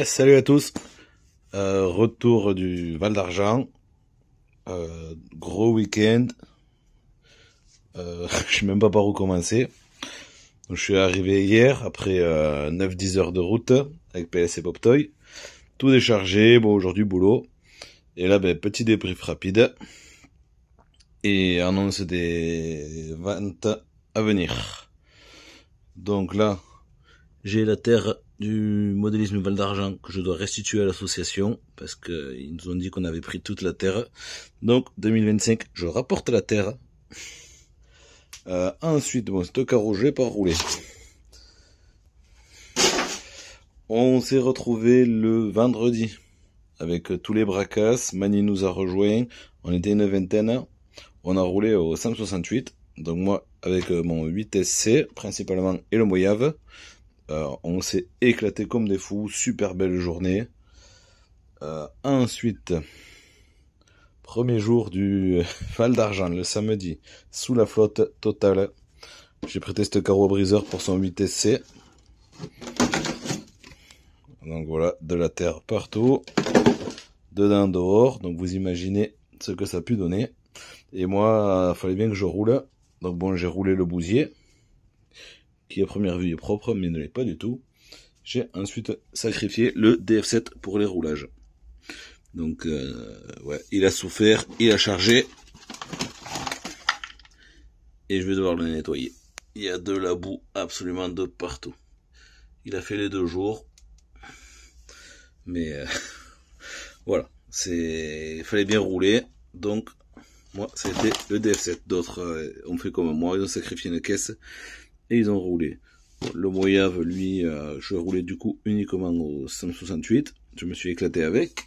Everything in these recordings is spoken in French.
Salut à tous, retour du Val d'Argent, gros week-end, je sais même pas par où commencer. Donc, je suis arrivé hier après 9-10 heures de route avec PLS et Poptoy, tout déchargé, bon aujourd'hui boulot, et là petit débrief rapide et annonce des ventes à venir. Donc là, j'ai la terre du modélisme Val d'Argent que je dois restituer à l'association parce que ils nous ont dit qu'on avait pris toute la terre. Donc 2025, je rapporte la terre. Ensuite, bon, ce carreau, je vais pas rouler. On s'est retrouvé le vendredi avec tous les bracasses. Mani nous a rejoint. On était une vingtaine. On a roulé au 168. Donc moi, avec mon 8SC principalement et le Moyave. On s'est éclaté comme des fous, super belle journée. Ensuite, premier jour du Val d'Argent, le samedi, sous la flotte totale. J'ai prêté ce carreau briseur pour son 8SC. Donc voilà, de la terre partout, dedans, dehors. Donc vous imaginez ce que ça a pu donner. Et moi, il fallait bien que je roule. Donc bon, j'ai roulé le bousier, qui à première vue est propre, mais ne l'est pas du tout. J'ai ensuite sacrifié le DF7 pour les roulages. Donc, ouais, il a souffert, il a chargé. Et je vais devoir le nettoyer. Il y a de la boue absolument de partout. Il a fait les 2 jours. Mais, voilà. Il fallait bien rouler. Donc, moi, c'était le DF7. D'autres ont fait comme moi, ils ont sacrifié une caisse. Et ils ont roulé. Le Moyave, lui, je roulais du coup uniquement au 168. Je me suis éclaté avec.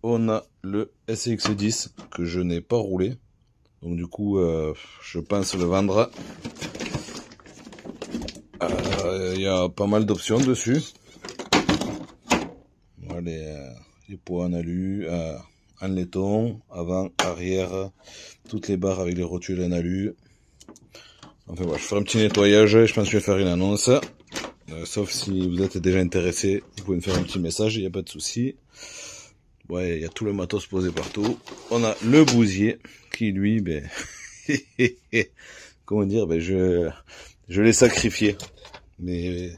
On a le SX10 que je n'ai pas roulé. Donc du coup, je pense le vendre. Il y a pas mal d'options dessus. Voilà, les poids en alu, en laiton, avant, arrière, toutes les barres avec les rotules en alu. Enfin voilà, je ferai un petit nettoyage et je pense que je vais faire une annonce. Sauf si vous êtes déjà intéressé, vous pouvez me faire un petit message, il n'y a pas de souci. Ouais, il y a tout le matos posé partout. On a le bousier qui lui, comment dire, je l'ai sacrifié, mais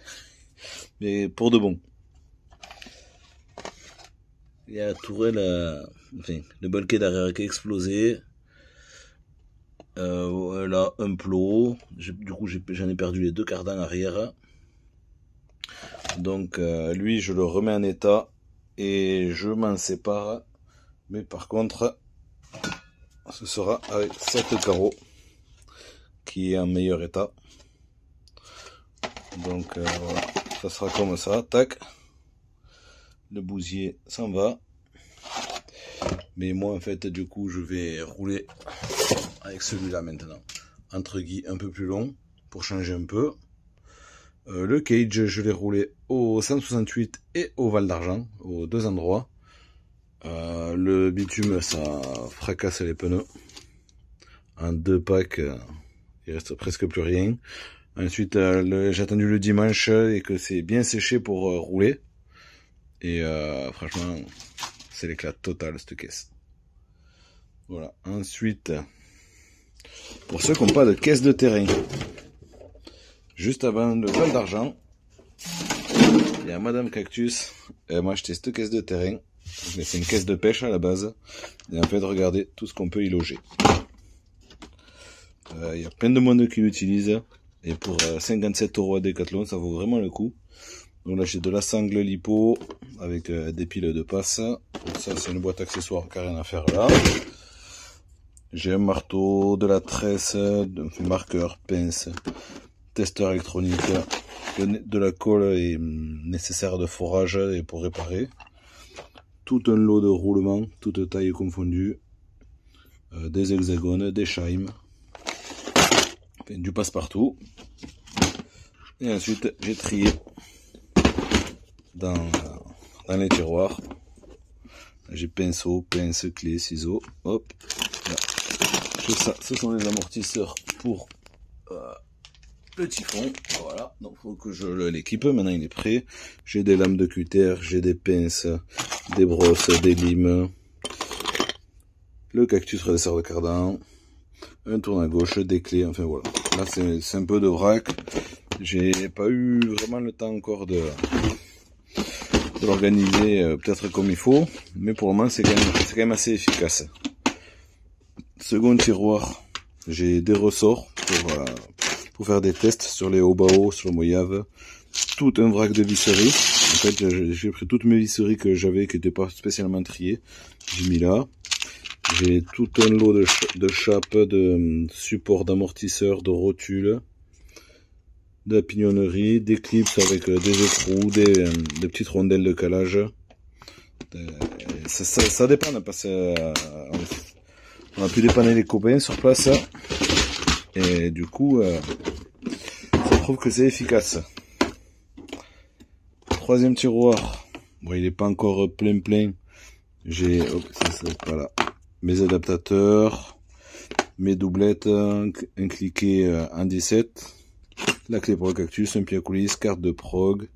pour de bon. Il y a la tourelle, enfin, le bulkhead arrière qui a explosé. Là, un plot. Du coup, j'en ai perdu les 2 cardans arrière. Donc, lui, je le remets en état et je m'en sépare. Mais par contre, ce sera avec 7 carreaux qui est en meilleur état. Donc, voilà, ça sera comme ça. Tac. Le bousier s'en va. Mais moi, en fait, du coup, je vais rouler avec celui-là maintenant. Entre guillemets, un peu plus long pour changer un peu. Le cage, je l'ai roulé au 168 et au Val d'Argent, aux 2 endroits. Le bitume, ça fracasse les pneus. En 2 packs, il reste presque plus rien. Ensuite, j'ai attendu le dimanche et que c'est bien séché pour rouler. Et franchement, c'est l'éclat total cette caisse. Voilà. Ensuite, pour ceux qui n'ont pas de caisse de terrain, juste avant le Val d'Argent, il y a Madame Cactus. Elle m'a acheté cette caisse de terrain. C'est une caisse de pêche à la base. Et en fait, regardez tout ce qu'on peut y loger. Il y a plein de monde qui l'utilise. Et pour 57 € à Decathlon, ça vaut vraiment le coup. Donc là, j'ai de la sangle lipo avec des piles de passe. Donc ça, c'est une boîte accessoire qui n'a rien à faire là. J'ai un marteau, de la tresse, marqueur, pince, testeur électronique, de la colle et nécessaire de forage et pour réparer. Tout un lot de roulements, toutes tailles confondues, des hexagones, des chimes, du passe-partout. Et ensuite, j'ai trié dans les tiroirs. J'ai pinceau, pince, clé, ciseaux. Hop. Là. Tout ça, ce sont les amortisseurs pour le typhon. Voilà, donc faut que je l'équipe. Maintenant il est prêt. J'ai des lames de cutter, j'ai des pinces, des brosses, des limes, le cactus redresseur de cardan, un tourne à gauche, des clés, enfin voilà. Là c'est un peu de vrac. J'ai pas eu vraiment le temps encore de l'organiser peut-être comme il faut, mais pour le moment c'est quand même assez efficace. Second tiroir, j'ai des ressorts pour faire des tests sur les Obao, sur le Moyave, tout un vrac de visserie. En fait j'ai pris toutes mes visseries que j'avais qui n'étaient pas spécialement triées, j'ai mis là. J'ai tout un lot de chapes, de supports d'amortisseurs, de rotules, de la pignonnerie, des clips avec des écrous, des petites rondelles de calage. Ça dépend, parce qu'on a pu dépanner les copains sur place. Et du coup, ça prouve que c'est efficace. Troisième tiroir. Bon, il n'est pas encore plein. J'ai voilà, mes adaptateurs, mes doublettes, un cliquet en 17. La clé pour le cactus, un pied à coulisse, carte de prog,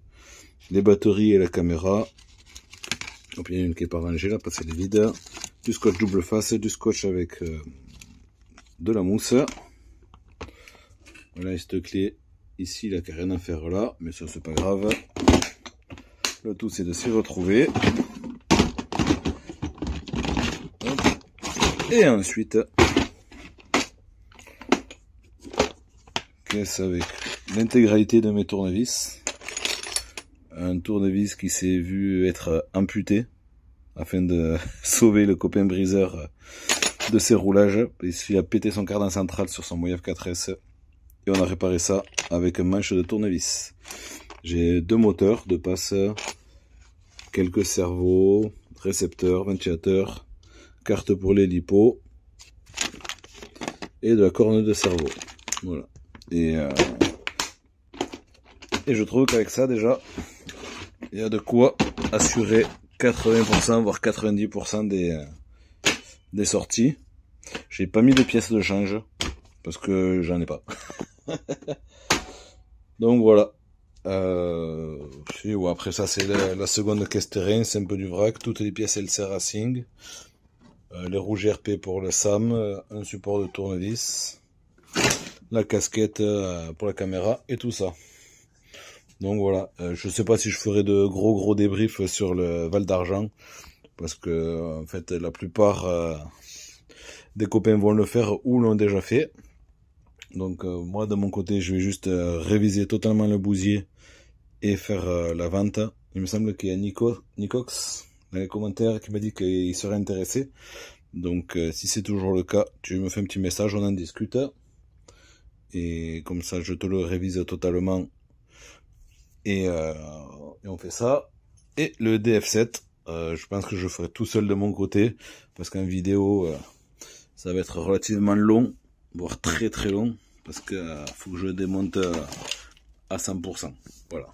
les batteries et la caméra. Donc il y a une qui est pas rangée là parce qu'elle est vide. Du scotch double face, du scotch avec de la mousse. Voilà cette clé ici, il n'y a rien à faire là, mais ça c'est pas grave. Le tout c'est de s'y retrouver. Et ensuite, caisse avec l'intégralité de mes tournevis. Un tournevis qui s'est vu être amputé afin de sauver le copain briseur de ses roulages. Il a pété son cardan central sur son Moyave 4S et on a réparé ça avec un manche de tournevis. J'ai deux moteurs de passe, quelques servos, récepteurs, ventilateurs, carte pour les lipos et de la corne de cerveau. Voilà. Et je trouve qu'avec ça déjà, il y a de quoi assurer 80% voire 90% des sorties. J'ai pas mis de pièces de change parce que j'en ai pas. Donc voilà. Ouais, après ça c'est la seconde caisse terrain, c'est un peu du vrac. Toutes les pièces LC Racing, les rouges RP pour le SAM, un support de tournevis, la casquette pour la caméra et tout ça. Donc voilà, je sais pas si je ferai de gros débriefs sur le Val d'Argent parce que en fait la plupart des copains vont le faire ou l'ont déjà fait. Donc moi de mon côté je vais juste réviser totalement le bousier et faire la vente. Il me semble qu'il y a Nicox dans les commentaires qui m'a dit qu'il serait intéressé. Donc si c'est toujours le cas, tu me fais un petit message, on en discute. Et comme ça je te le révise totalement. Et on fait ça. Et le DF7, je pense que je ferai tout seul de mon côté. Parce qu'en vidéo, ça va être relativement long. Voire très long. Parce que faut que je le démonte à 100%. Voilà.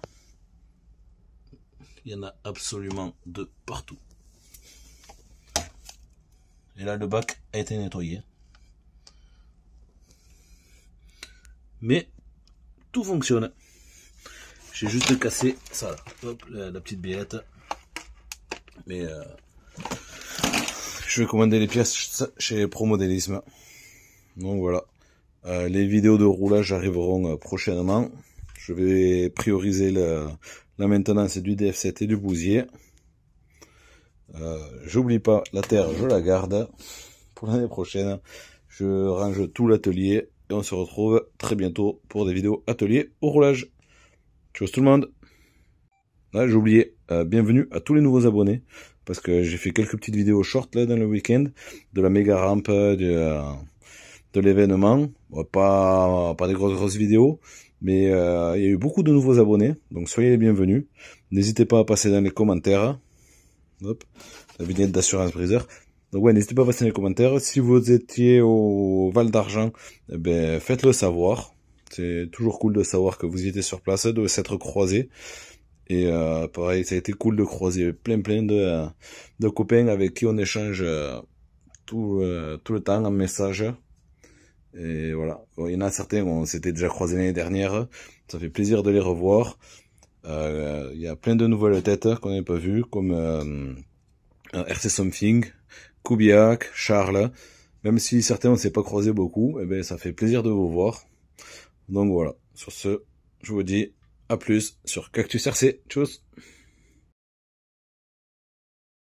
Il y en a absolument de partout. Et là, le bac a été nettoyé. Mais tout fonctionne. J'ai juste cassé ça là. Hop, la petite billette. Mais je vais commander les pièces chez Promodélisme. Donc voilà. Les vidéos de roulage arriveront prochainement. Je vais prioriser la maintenance du DF7 et du bousier. J'oublie pas la terre, je la garde. Pour l'année prochaine, je range tout l'atelier. Et on se retrouve très bientôt pour des vidéos atelier au roulage. Ciao tout le monde. Là, j'ai oublié, bienvenue à tous les nouveaux abonnés. Parce que j'ai fait quelques petites vidéos short là dans le week-end. De la méga rampe, de l'événement. Bon, pas des grosses vidéos. Mais il y a eu beaucoup de nouveaux abonnés. Donc soyez les bienvenus. N'hésitez pas à passer dans les commentaires. Hop, la vignette d'assurance briseur. Donc ouais, n'hésitez pas à passer dans les commentaires. Si vous étiez au Val d'Argent, eh ben, faites-le savoir. C'est toujours cool de savoir que vous y étiez sur place, de s'être croisés. Et pareil, ça a été cool de croiser plein de copains avec qui on échange tout le temps en message. Et voilà. Bon, il y en a certains, on s'était déjà croisés l'année dernière. Ça fait plaisir de les revoir. Il y a plein de nouvelles têtes qu'on n'avait pas vues, comme RC Something, Kubiak, Charles. Même si certains on s'est pas croisés beaucoup, eh ben ça fait plaisir de vous voir. Donc voilà. Sur ce, je vous dis à plus sur Cactus RC. Tchuss!